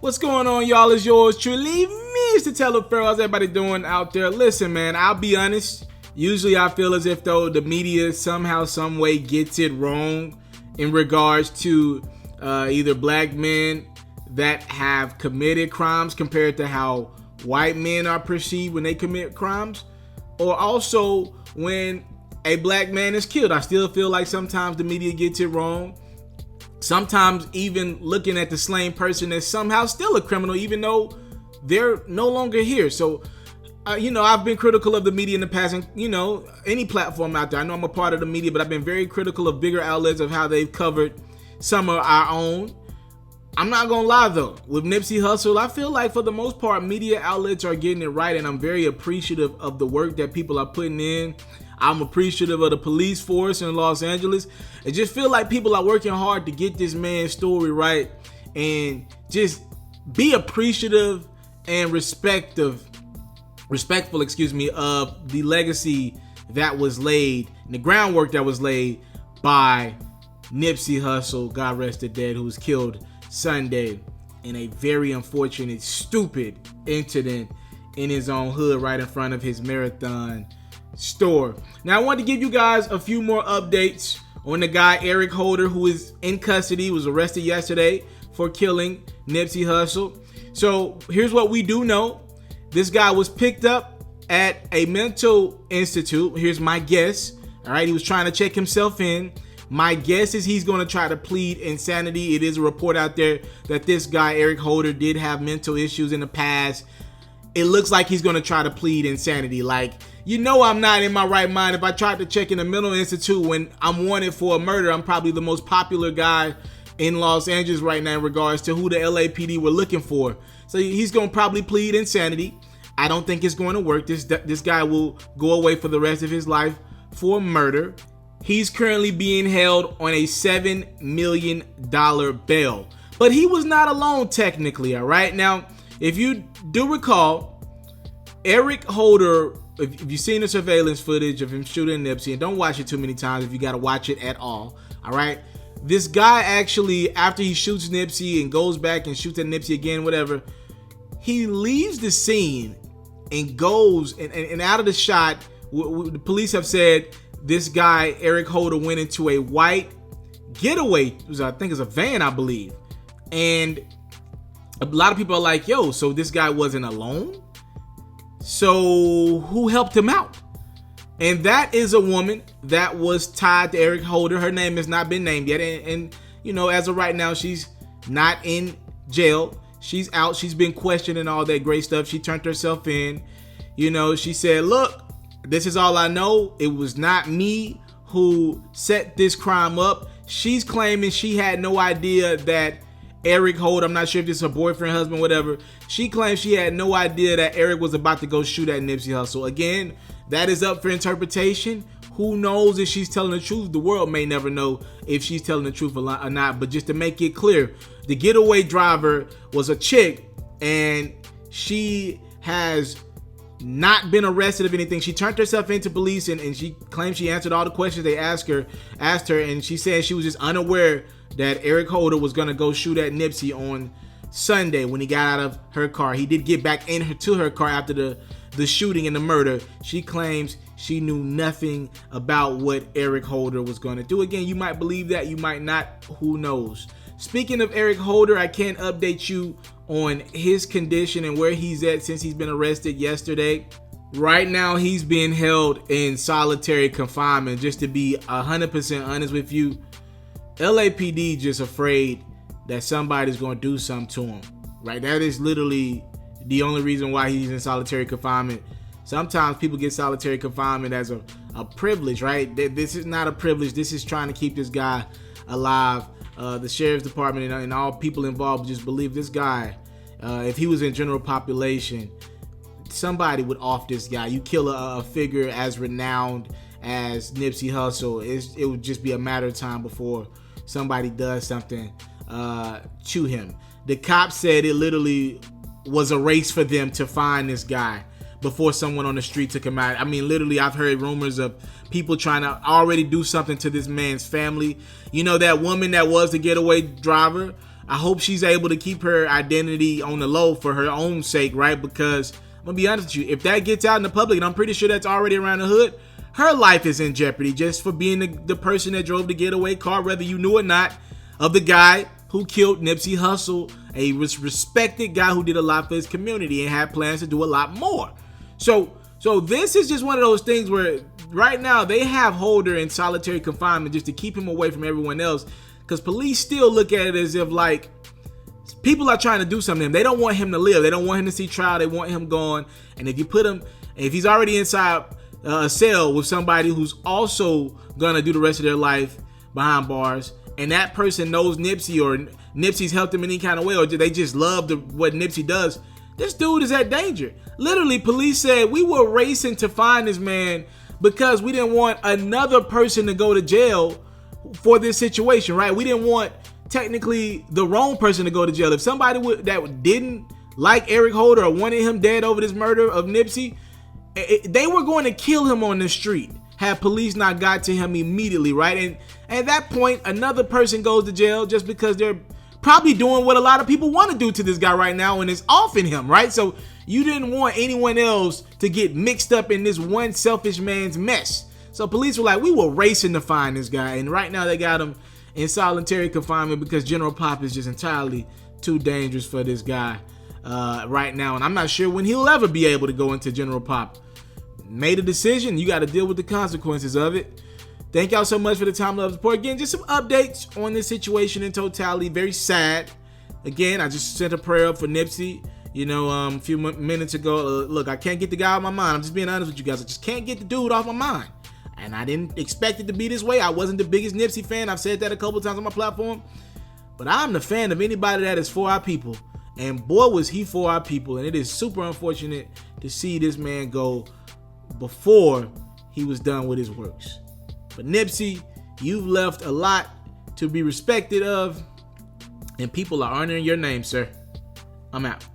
What's going on, y'all? It's yours truly, Mr. TALIAFERRO. How's everybody doing out there? Listen, man, I'll be honest. Usually I feel as if though the media somehow, some way gets it wrong in regards to either black men that have committed crimes compared to how white men are perceived when they commit crimes, or also when a black man is killed. I still feel like sometimes the media gets it wrong. Sometimes even looking at the slain person as somehow still a criminal, even though they're no longer here. So, I've been critical of the media in the past, and, any platform out there. I know I'm a part of the media, but I've been very critical of bigger outlets of how they've covered some of our own. I'm not going to lie, though. With Nipsey Hussle, I feel like for the most part, media outlets are getting it right, and I'm very appreciative of the work that people are putting in. I'm appreciative of the police force in Los Angeles. I just feel like people are working hard to get this man's story right and just be appreciative and respectful, of the legacy that was laid and the groundwork that was laid by Nipsey Hussle, God rest the dead, who was killed Sunday in a very unfortunate, stupid incident in his own hood right in front of his Marathon store. Now, I want to give you guys a few more updates on the guy Eric Holder, who is in custody, was arrested yesterday for killing Nipsey Hussle. So here's what we do know. This guy was picked up at a mental institute. Here's my guess. All right, he was trying to check himself in. My guess is he's going to try to plead insanity. It is a report out there that this guy Eric Holder did have mental issues in the past. It looks like he's going to try to plead insanity. Like, I'm not in my right mind. If I tried to check in a mental institute when I'm wanted for a murder, I'm probably the most popular guy in Los Angeles right now in regards to who the LAPD were looking for. So he's going to probably plead insanity. I don't think it's going to work. This guy will go away for the rest of his life for murder. He's currently being held on a $7 million bail. But he was not alone technically, all right? Now, if you do recall, Eric Holder, if you've seen the surveillance footage of him shooting Nipsey, and don't watch it too many times if you got to watch it at all right? This guy actually, after he shoots Nipsey and goes back and shoots at Nipsey again, whatever, he leaves the scene and goes and out of the shot. The police have said this guy, Eric Holder, went into a white getaway. I think it's a van, I believe. And a lot of people are like, yo, so this guy wasn't alone? So who helped him out? And that is a woman that was tied to Eric Holder. Her name has not been named yet. And as of right now, she's not in jail. She's out. She's been questioned and all that great stuff. She turned herself in. She said, look, this is all I know. It was not me who set this crime up. She's claiming she had no idea that Eric Holder, I'm not sure if this is her boyfriend, husband, whatever. She claims she had no idea that Eric was about to go shoot at Nipsey Hussle. Again, that is up for interpretation. Who knows if she's telling the truth? The world may never know if she's telling the truth or not. But just to make it clear, the getaway driver was a chick, and she has not been arrested of anything. She turned herself into police, and she claims she answered all the questions they asked her, and she said she was just unaware that Eric Holder was going to go shoot at Nipsey on Sunday when he got out of her car. He did get back to her car after the shooting and the murder. She claims she knew nothing about what Eric Holder was going to do. Again, you might believe that, you might not, who knows. Speaking of Eric Holder, I can't update you on his condition and where he's at since he's been arrested yesterday. Right now, he's being held in solitary confinement. Just to be 100% honest with you, LAPD just afraid that somebody's going to do something to him, right? That is literally the only reason why he's in solitary confinement. Sometimes people get solitary confinement as a privilege, right? This is not a privilege. This is trying to keep this guy alive. The sheriff's department and all people involved just believe this guy, if he was in general population, somebody would off this guy. You kill a figure as renowned as Nipsey Hussle, it would just be a matter of time before somebody does something to him. The cops said it literally was a race for them to find this guy before someone on the street took him out. I mean, literally, I've heard rumors of people trying to already do something to this man's family. That woman that was the getaway driver, I hope she's able to keep her identity on the low for her own sake, right? Because I'm gonna be honest with you, if that gets out in the public, and I'm pretty sure that's already around the hood, her life is in jeopardy just for being the person that drove the getaway car, whether you knew or not, of the guy who killed Nipsey Hussle, a respected guy who did a lot for his community and had plans to do a lot more. So this is just one of those things where right now they have Holder in solitary confinement just to keep him away from everyone else, because police still look at it as if like people are trying to do something to him. They don't want him to live. They don't want him to see trial. They want him gone. And if you put him, if he's already inside a cell with somebody who's also gonna do the rest of their life behind bars, and that person knows Nipsey, or Nipsey's helped him in any kind of way, or they just love what Nipsey does, this dude is at danger. Literally, police said we were racing to find this man because we didn't want another person to go to jail for this situation, right? We didn't want technically the wrong person to go to jail. If somebody that didn't like Eric Holder or wanted him dead over this murder of Nipsey, they were going to kill him on the street had police not got to him immediately, right? And at that point, another person goes to jail just because they're probably doing what a lot of people want to do to this guy right now, and it's offing him, right? So you didn't want anyone else to get mixed up in this one selfish man's mess. So police were like, we were racing to find this guy, and right now they got him in solitary confinement because General Pop is just entirely too dangerous for this guy right now, and I'm not sure when he'll ever be able to go into General Pop. Made a decision, you got to deal with the consequences of it. Thank y'all so much for the time, love, support. Again, just some updates on this situation in totality. Very sad. Again, I just sent a prayer up for Nipsey, you know, a few minutes ago. Look, I can't get the guy off my mind. I'm just being honest with you guys. I just can't get the dude off my mind. And I didn't expect it to be this way. I wasn't the biggest Nipsey fan. I've said that a couple times on my platform. But I'm the fan of anybody that is for our people. And boy, was he for our people. And it is super unfortunate to see this man go before he was done with his works. But Nipsey, you've left a lot to be respected of, and people are honoring your name, sir. I'm out.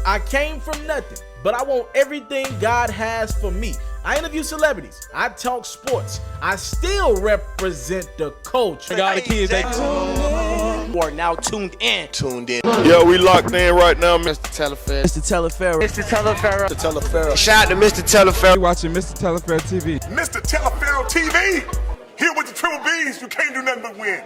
I came from nothing, but I want everything God has for me. I interview celebrities. I talk sports. I still represent the culture. All the kids, they are now tuned in. Yeah, we locked in right now, Mr. TALIAFERRO. Mr. TALIAFERRO. Shout out to Mr. TALIAFERRO. You're watching Mr. TALIAFERRO TV. Mr. TALIAFERRO TV. Here with the triple B's, you can't do nothing but win.